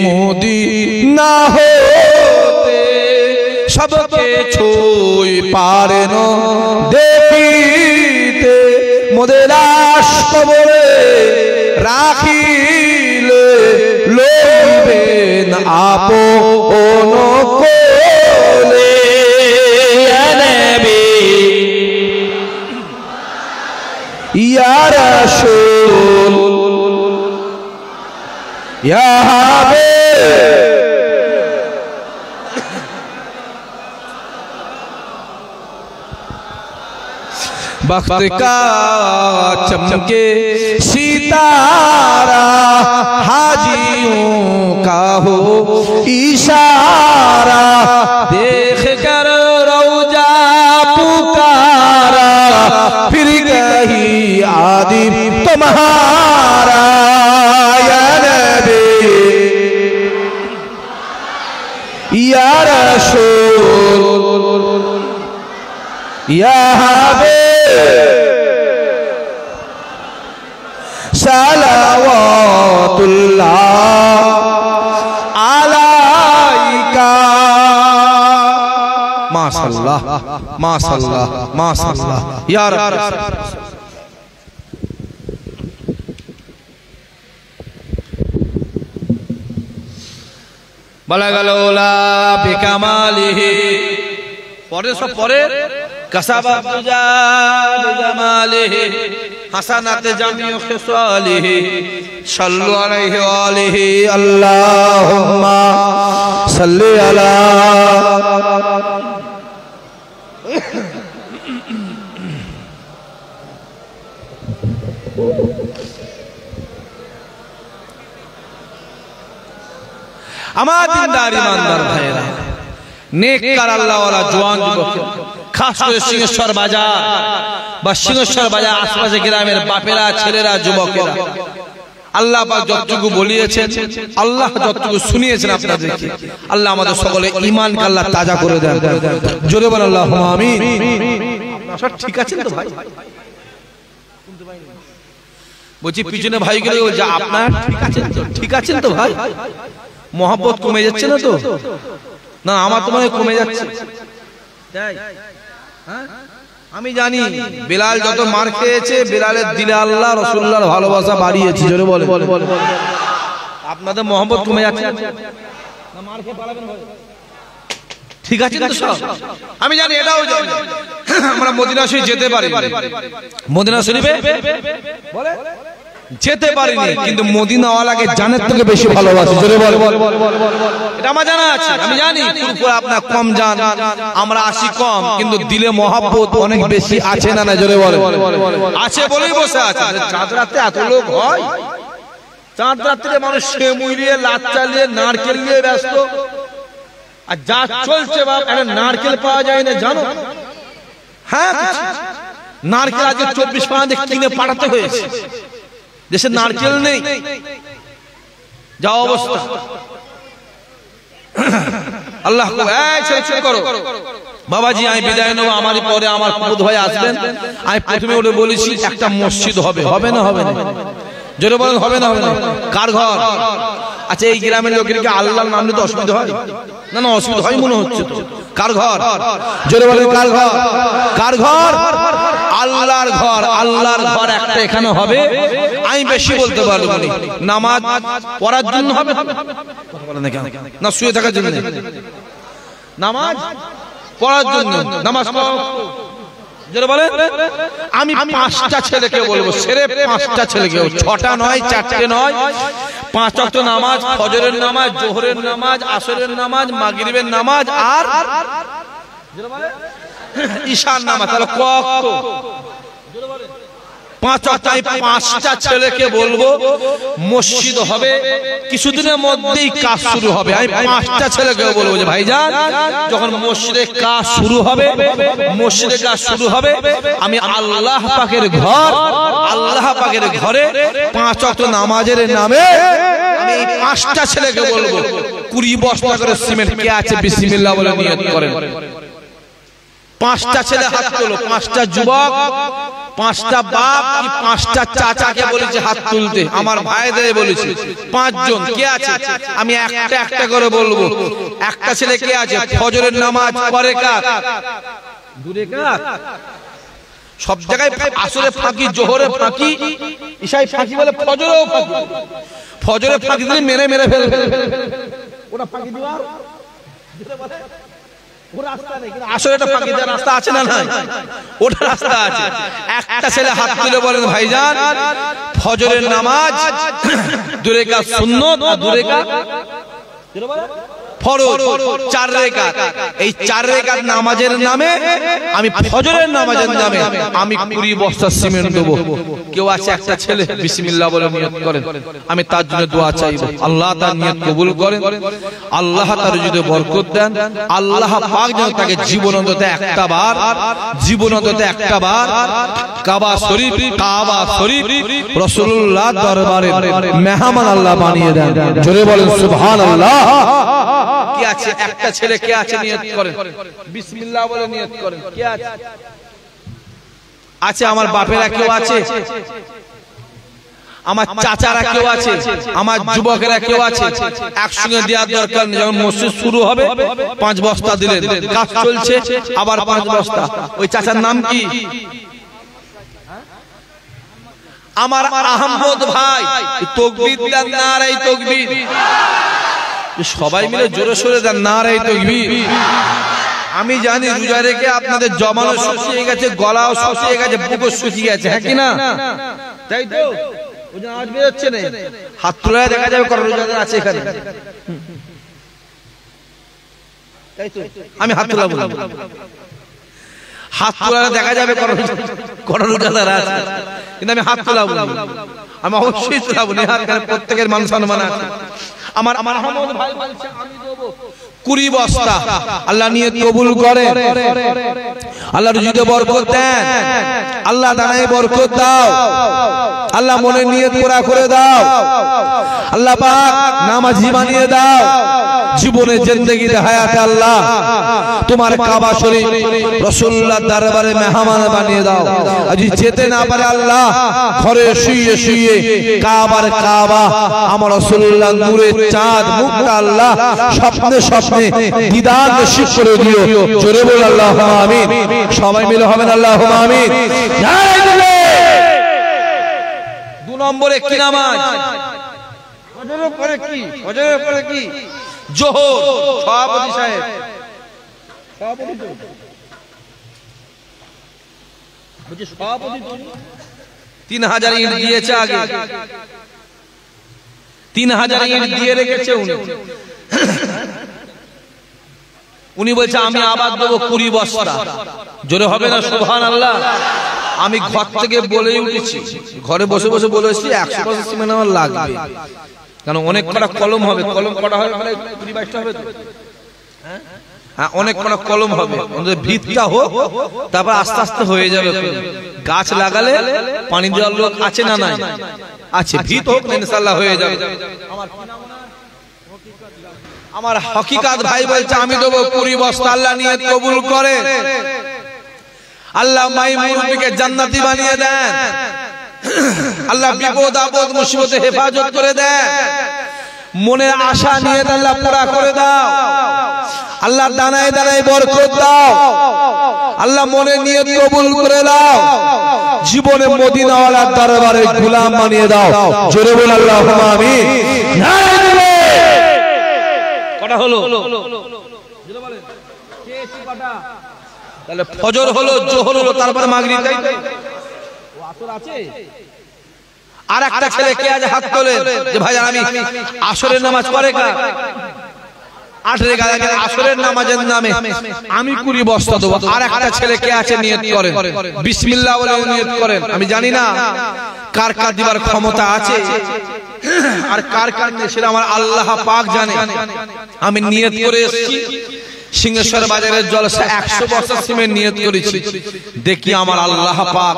মদিনা হতে সবকে ছুঁই পারেন দেখিতে মোদের লাশ কবরে রাখিলে লইবেন আপন কোলে ইয়া নবী ইয়া রাসূল ইয়া হাবিব वक्त का चमके सितारा हाजियों का हो इशारा देख कर रौजा पुकारा फिर गई आदिम तुम्हारा या नबी या रसूल या सलावतुल्लाह अलैका माशाअल्लाह माशाअल्लाह माशाअल्लाह या रब बलगल उला बिकमालिही पढ़े सब पढ़े कसबा तुजाल जमालिही हसनात जमीउ खिसालिही सल्लु अलैहि व आलिहि अल्लाहुम्मा सल्लि अला আমার দিনদার ইমানদার ভাইরা নেককার আল্লাহওয়ালা জওয়ান যুবক খাস করে সিংহেশ্বর বাজার বা সিংহেশ্বর বাজার আশপাশে গ্রামের বাপেরা ছেলেরা যুবকেরা আল্লাহ পাক যতটুকু বলিয়েছেন আল্লাহ যতটুকু শুনিয়েছেন আপনাদেরকে আল্লাহ আমাদের সকলে ঈমানকে আল্লাহ তাজা করে দেন জোরে বলেন আল্লাহুম্মা আমিন সব ঠিক আছেন তো ভাই বলছি পিছনে ভাইগুলো বলছে আপনারা ঠিক আছেন তো ভাই মোহাম্মত কমে যাচ্ছে না তো না আমার তো মনে কমে যাচ্ছে তাই হ্যাঁ আমি জানি বিলাল যত মার খেয়েছে বিলালের দিলে আল্লাহ রাসূলুল্লাহর ভালোবাসা বাড়িয়েছে জোরে বলে আপনাদের মোহাম্মত কমে যাচ্ছে না মার খেয়ে পালাবেন ভাই ঠিক আছে তো সব আমি জানি এটাও জানি আমরা মদিনা শরীফ যেতে পারি মদিনা শরীফে বলে যেতে পারিনি কিন্তু মদিনাওয়ালাকে জানের থেকে বেশি ভালোবাসি জোরে বল এটা আমার জানা আছে আমি জানি পুরো আপনার কম জান আমরা আসি কম কিন্তু দিলে মহব্বত অনেক বেশি আছে না না জোরে বল আছে বলেই বসে আছে চাঁদ রাতে এত লোক হয় চাঁদ রাতে মানুষ সেমুই নিয়ে লাচ্চা নিয়ে নারকেল নিয়ে ব্যস্ত আর যা চলছে বাপ একটা নারকেল পাওয়া যায় না জানো হ্যাঁ নারকেল আজ 24 পাউন্ড কিনে পাঠাতে হয়েছে দেশে নারকেল নেই, যা অবস্থা। আল্লাহ করো বাবাজি, আমি বিদায় নেবো, আমারই পরে আমার পুরুত ভাই আসবেন। আমি প্রথমে ওটা বলেছি একটা মসজিদ হবে, হবে না হবে না? জোরে বলেন হবে না হবে না? কার ঘর? আচ্ছা এই গ্রামের লোকের কি আল্লাহর নাম নিতে অসুবিধা হয়? না না অসুবিধা হয় মনে হচ্ছে তো। কার ঘর? জোরে বলেন কার ঘর? কার ঘর? আল্লাহর ঘর। আল্লাহর ঘর একটা এখানে হবে। আমি বেশি বলতে পারবো না, নামাজ পড়ার জন্য হবে না শুয়ে থাকার জন্য? নামাজ পড়ার জন্য। নামাজ আমি 5টা ছেলেকে বলবো, সেরে 5টা ছেলেকে, 6টা নয়, 4টে নয়, 5 ওয়াক্ত নামাজ, ফজরের নামাজ, জোহরের নামাজ, আসরের নামাজ, মাগরিবের নামাজ আর ঈশার নামাজ। তাহলে কত? 5 ওয়াক্ত। 5টা ছেলেকে বলবো মসজিদ হবে, কিছুদিনের মধ্যেই কাজ শুরু হবে। আমি 5টা ছেলেকে বলবো যে ভাইজান যখন মসজিদে কাজ শুরু হবে, মসজিদে কাজ শুরু হবে, আমি আল্লাহ পাকের ঘর, আল্লাহ পাকের ঘরে 5 ওয়াক্ত নামাজের নামে আমি 5টা ছেলেকে বলবো 20 বস্তা করে সিমেন্ট কে আছে বিসমিল্লাহ বলে নিয়ত করেন। 5টা ছেলে হাত তোলো, 5টা যুবক, 5টা বাপ কি 5টা চাচাকে বলেছে হাত তুলতে, আমার ভাইদের বলেছি 5 জন কে আছে। আমি একটা একটা করে বলবো। একটা ছেলে কে আছে ফজরের নামাজ পড়ে কার? 2 রাকাত। সব জায়গায় আসরে ফাঁকি, জোহরে ফাঁকি, ঈশায় ফাঁকি বলে, ফজরেও ফাঁকি। ফজরে ফাঁকি দিলে মেরে মেরে ফেলে ওটা ফাঁকি দিবা। রাস্তা আছে না নাই? ওটা রাস্তা আছে। একটা ছেলে হাত তুলে বলেন ভাইজান ফজরের নামাজ 2 রাকাত সুন্নত আর 2 রাকাত ফরজ, 4 রাকাত। এই 4 রাকাত নামাজের নামে আমি ফজরের নামাজের নামে আমি 20 বস্তা সিমেন্ট দেবো। কেউ আছে একটা ছেলে বিসমিল্লাহ বলে নিয়ত করেন, আমি তার জন্য দোয়া চাইবো, আল্লাহ তার নিয়ত কবুল করেন, আল্লাহ তার যদি বরকত দেন, আল্লাহ পাক যেন তাকে জীবনতে একটা বার, জীবনতে একটা বার কাবা শরীফ, কাবা শরীফ রাসূলুল্লাহ দরবারে মেহমান আল্লাহ বানিয়ে দেন। জোরে বলেন সুবহানাল্লাহ। কি আছে? একটা ছেলে কে আছে নিয়ত করেন, বিসমিল্লাহ বলে নিয়ত করেন। কে আছে? আছে আমার বাপেরা কেউ আছে, আমার চাচারা কেউ আছে, আমার যুবকেরা কেউ আছে। একসঙ্গে দেওয়ার দরকার নেই। যখন মসজিদ শুরু হবে 5 বস্তা দিলেন, কাজ চলছে আবার 5 বস্তা। ওই চাচার নাম কি? আমার আহমদ ভাই। তাকবীর দেন, নারে তাকবীর। সবাই মিলে জোরে সোরে দেন নারে তাকবীর। আমি জানি রোজা রেখে আপনাদের জমানো শুকিয়ে গেছে, গলাও শুকিয়ে গেছে, বুকও শুকিয়ে গেছে, হ্যাঁ কি না? তাই তো ওই যে আওয়াজ বের হচ্ছে না। হাত তুলে দেখা যাবে কোন রোজাদার আছে এখানে, তাই তো? আমি হাত তুলা বলবো, হাত তোলা দেখা যাবে কোন রোজাদার আছে, কিন্তু আমি হাত তোলা বলবো। আমি অবশ্যই তোলা বলি, প্রত্যেকের মান সম্মান আছে। আমার আহমদ ভাই বলছে আমি দেব 20 বস্তা। আল্লাহ নিয়ত কবুল করে, আল্লাহ রুজিতে বরকত দেন, আল্লাহ দানায় বরকত দাও, আল্লাহ মনে নিয়ত পুরা করে দাও, আল্লাহ পাক নামাজি বানিয়ে দাও, জীবনের জিন্দেগিতে হায়াতে আল্লাহ তোমার কাবা শরীফ রাসূলুল্লাহ দরবারে মেহমান বানিয়ে দাও। আজি যেতে না পারে আল্লাহ ঘরে শুয়ে শুয়ে কাবার কাবা আমার রাসূলুল্লাহ নূরের চাঁদ মুখটা আল্লাহ স্বপ্নে স্বপ্নে দিদার নসিব করে দিও। জোরে বল আল্লাহুম্মা আমিন। সবাই মিলে হবেন আল্লাহুম্মা আমিন। 2 নম্বরে কি নামাজ? ফজরের পরে কি? ফজরের পরে কি? জোহর। সভাপতি সাহেব, সভাপতি তো বুঝি, সভাপতি তো 3000 ইট দিয়েছে আগে, 3000 ইট দিয়ে রেখেছে উনি বলছে আমি আবার দেবো 20 বস্তা। জোরে হবে না সুবহানাল্লাহ? আমি ঘর থেকে বলেই উঠেছি, ঘরে বসে বসে বলেছি 100 বস্তা সিমেন্ট আমার লাগবে, কারণ অনেক কটা কলম হবে, কলম কটা হবে 20-22টা হবে তো, হ্যাঁ অনেক কটা কলম হবে, ভিতটা হোক, তারপর আস্তে আস্তে হয়ে যাবে। গাছ লাগালে পানি দেওয়ার লোক আছে না নাই? আছে ভিত হোক ইনশাআল্লাহ হয়ে যাবে। আমার হকিকত ভাই বলছে আমি দেবো 20 বস্তা, আল্লাহ নিয়ত কবুল করে। আল্লাহ মাই মুরব্বিকে জান্নাতি বানিয়ে দেন, আল্লাহ বিপদ আপদ মুসিবতে হেফাজত করে দেন, মনের আশা নিয়ে আল্লাহ পুরা করে দাও, আল্লাহ দানায় দানায় বরকত দাও, আল্লাহ মনে নিয়ত কবুল করে দাও, জীবনে মদিনাওয়ালার দরবারে গোলাম বানিয়ে দাও। জোরে বল আল্লাহুম্মা আমিন। কটা হলো? জোরে বলেন কে কি কটা? তাহলে ফজর হলো, জোহর হলো, তারপরে মাগরিব, তাই তো? ও আসর আছে। আর একটা ছেলে কে আজ হাত তোলে যে ভাই আমি আসরের নামাজ পড়ে কা 8 রেখা আসরের নামাজের নামে আমি 20 বস্তা দেবো। আর একটা ছেলে কে আছে নিয়ত করেন বিসমিল্লাহ বলে নিয়ত করেন। আমি জানি না কার কার দিবার ক্ষমতা আছে আর কার কার নেই সেটা আমার আল্লাহ পাক জানে। আমি নিয়ত করে এসেছি সিংহেশ্বর বাজারের জলসা 100 বস্তা সিমেন্ট নিয়ত করেছি। দেখি আমার আল্লাহ পাক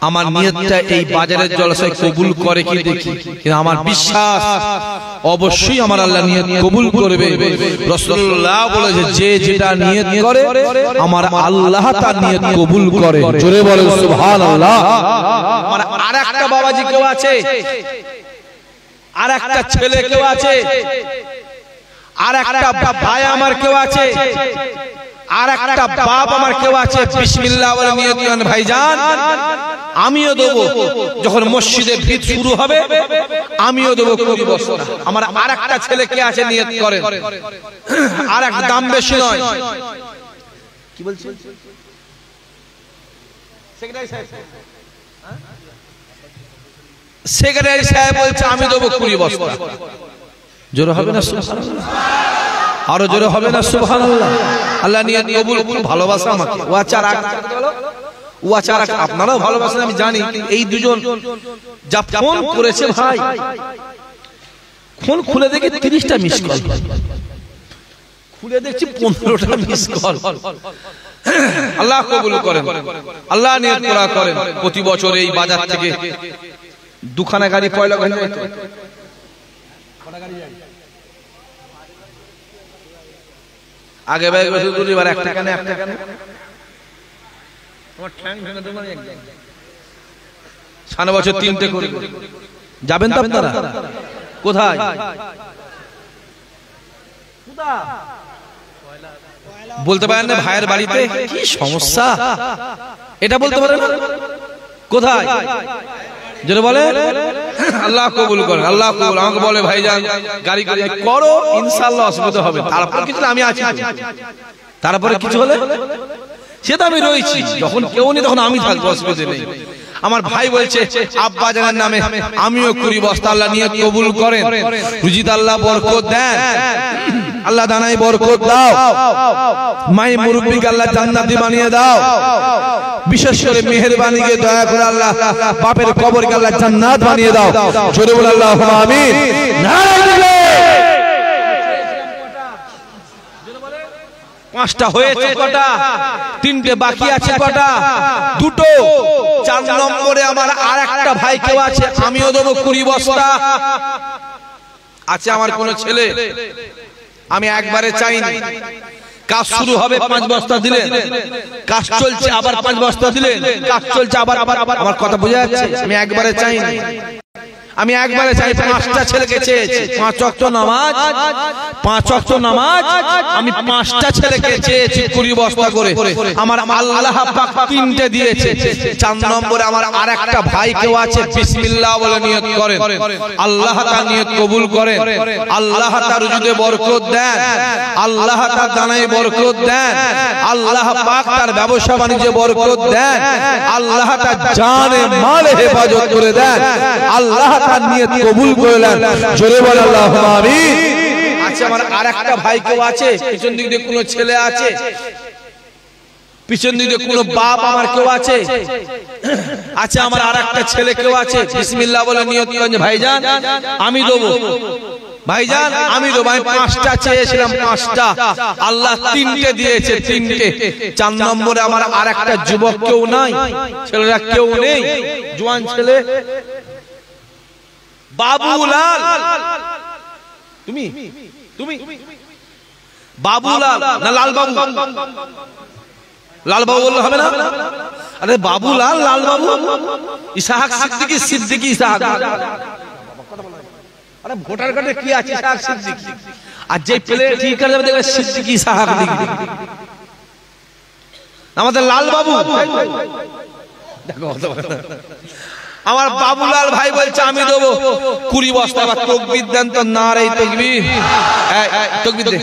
আমার নিয়তটা এই বাজারের জলসায় কবুল করে কি দেখি। কিন্তু আমার বিশ্বাস অবশ্যই আমার আল্লাহ নিয়ত কবুল করবে। রাসূলুল্লাহ বলেছে যে যেটা নিয়ত করে আমার আল্লাহ তার নিয়ত কবুল করে। জোরে বলেন সুবহানাল্লাহ। আমার আরেকটা বাবাজি কেউ আছে, আরেকটা ছেলে কেউ আছে, আরেকটা ভাই আমার কেউ আছে, আর একটা বাপ আমার কেউ আছে, বিসমিল্লাহ বলে নিয়ত করেন ভাইজান আমিও দেবো। যখন মসজিদে ভিড় শুরু হবে আমিও দেবো 20 বস্তা। আমার আর একটা ছেলে কে আছে নিয়ত করেন, আর এক দাম বেশি নয়। কি বলছেন সেক্রেটারি সাহেব? সেক্রেটারি সাহেব বলছে আমি দেবো 20 বস্তা। জোরে হবে না সুবহানাল্লাহ? আরো জোরে হবে না সুবহানাল্লাহ? আল্লাহ নিয়ত কবুল করুন। ভালোবাসা আমাকে ও আচার ও আচার আপনারাও ভালোবাসেন আমি জানি। এই দুজন যা ফোন করেছে ভাই, ফোন খুলে দেখি 30টা মিস কল, খুলে দেখছি 15টা মিস কল। আল্লাহ কবুল করেন, আল্লাহ নিয়ত করা করেন। প্রতি বছর এই বাজার থেকে 2খানা গাড়ি পয়লা হয়ে যায়। কটা গাড়ি যায়? আগে ভাই এবার একটা কেন একটা কেন আমার ঠ্যাং ভেঙে দেবো না একদম। সামনে বছর 3টে করে যাবেন তো আপনারা? কোথায়? বলতে পারেন না ভাইয়ের বাড়িতে? কি সমস্যা এটা বলতে পারেন না? কোথায়? যেটা বলে আল্লাহ কবুল করেন, আল্লাহ কবুল। আমাকে বলে ভাইজান গাড়ি করে করো ইনশাআল্লাহ অসুবিধা হবে। তারপর কিছু আমি আছি, তারপরে কিছু হলে সেটা আমি রয়েছি। যখন কেউ নেই তখন আমি থাকবো, অসুবিধা নেই। আমার ভাই বলছে আব্বা জানের নামে আমিও 20 বস্তা। আল্লাহ নিয়ত কবুল করেন, রুজিতে আল্লাহ বরকত দেন, আল্লাহ দানায় বরকত দাও, মাই মুরব্বিকে আল্লাহ জান্নাতি বানিয়ে দাও। বিশেষ করে মেহেরবানিকে দয়া করে আল্লাহ বাপের কবরকে আল্লাহ জান্নাত বানিয়ে দাও। জোরে বলে আল্লাহুম্মা আমিন। পাঁচটা হয়েছে কটা? 3টে বাকি আছে কটা? 2টো। 4 নম্বরে আমার আর একটা ভাই কেউ আছে আমিও দেবো 20 বস্তা। আছে আমার কোন ছেলে আমি একবারে চাইনি, কাজ শুরু হবে 5 বস্তা দিলেন, কাজ চলছে আবার 5 বস্তা দিলেন, কাজ চলছে আবার আবার আবার। আমার কথা বোঝা যাচ্ছে? আমি একবারে চাইনি, আমি একবারে চাই। 5টা ছেলেকে চেয়েছি 5 ওয়াক্ত নামাজ, 5 ওয়াক্ত নামাজ আমি 5টা ছেলেকে চেয়েছি 20 বস্তা করে। আমার আল্লাহ পাক 3টে দিয়েছে। 4 নম্বরে আমার আরেকটা ভাই কেউ আছে বিসমিল্লাহ বলে নিয়ত করেন, আল্লাহ তার নিয়ত কবুল করেন, আল্লাহ তার রুজিতে বরকত দেন, আল্লাহ তার দানায় বরকত দেন, আল্লাহ পাক তার ব্যবসা বাণিজ্যে বরকত দেন, আল্লাহ তার জানে মালে হেফাজত করে দেন, আল্লাহ তার নিয়ত কবুল করলেন। জোরে বল আল্লাহুম্মা আমিন। আচ্ছা আমার আরেকটা ভাই কেউ আছে, পিছন দিক দিয়ে কোনো ছেলে আছে, পিছন দিক দিয়ে কোনো বাপ আমার কেউ আছে? আচ্ছা আমার আরেকটা ছেলে কেউ আছে বিসমিল্লাহ বলে নিয়ত করেন যে ভাইজান আমি দেবো, ভাইজান আমি দেবো। আমি 5টা চেয়েছিলাম 5টা, আল্লাহ 3টে দিয়েছে 3টে। 4 নম্বরে আমার আরেকটা যুবক কেউ নাই, ছেলেরা কেউ নেই, জোয়ান ছেলে বাবুলাল, তুমি তুমি বাবুলাল না লালবাবু? লালবাবু বললে হবে না? আরে বাবুলাল, লালবাবু, ইসহাক সিদ্দিকী, সিদ্দিকী ইসহাক। আরে ভোটার কার্ডে কি আছে? ইসহাক সিদ্দিকী। আর যে প্লেট ঠিক করে যাবে দেখবে সিদ্দিকী ইসহাক লিখবে। আমাদের লালবাবু দেখো, আমার বাবুলাল ভাই বলছে আমি দেবো 20 বস্তা। আবার তাকবীর দেন তো, নারে তাকবীর, তাকবীর দে।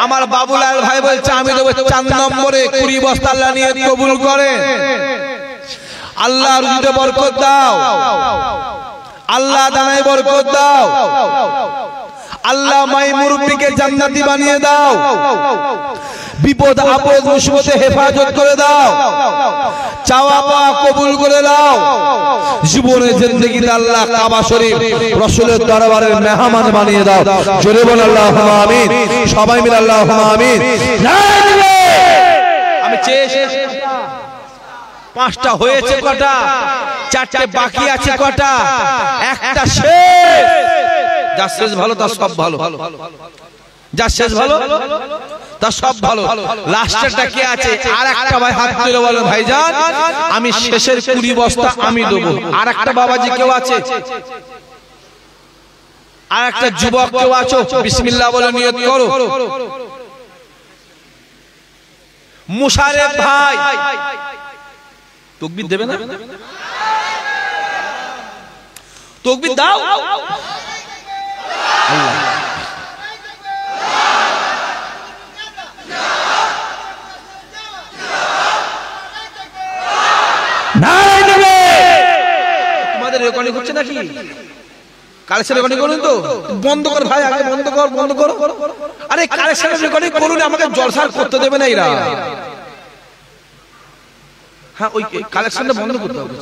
আমার বাবুলাল ভাই বলছে আমি দেবো 4 নম্বরে 20 বস্তা। আল্লাহ নিয়ে কবুল করে। আল্লাহ রুজিতে বরকত দাও, আল্লাহ দানায় বরকত দাও, আল্লাহ মাই মুরব্বিকে জান্নাতি বানিয়ে দাও, বিপদ আপদ মুসিবতে হেফাজত করে দাও, চাওয়া পাওয়া কবুল করে দাও। জীবনের জিন্দেগিতে আল্লাহ কাবা শরীফ রাসূলের দরবারের মেহমান বানিয়ে দাও। জোরে বল আল্লাহুম্মা আমিন। সবাই মিলে আল্লাহুম্মা আমিন। আমি চেয়ে 5টা হয়েছে কটা? 4টে বাকি আছে কটা? একটা শেষ। যা শেষ ভালো তার সব ভালো, যা শেষ ভালো তার সব ভালো। লাস্টেরটা কি আছে? আর একটা ভাই হাত তুলে বলে ভাইজান আমি শেষের 20 বস্তা আমি দেবো। আর একটা বাবাজি কেউ আছে? আর একটা যুবক কেউ আছো? বিসমিল্লাহ বলে নিয়ত করো। মুশারেফ ভাই তাকবীর দেবে না? তাকবীর দাও। তোমাদের রেকর্ডিং হচ্ছে নাকি? কালেকশন রেকর্ডিং করুন তো। বন্ধ কর ভাই, আগে বন্ধ কর, বন্ধ করো। আরে কালেকশন রেকর্ডিং করুন, আমাকে জলসা করতে দেবে না এরা। হ্যাঁ, ওই কালেকশনটা বন্ধ করতে হবে।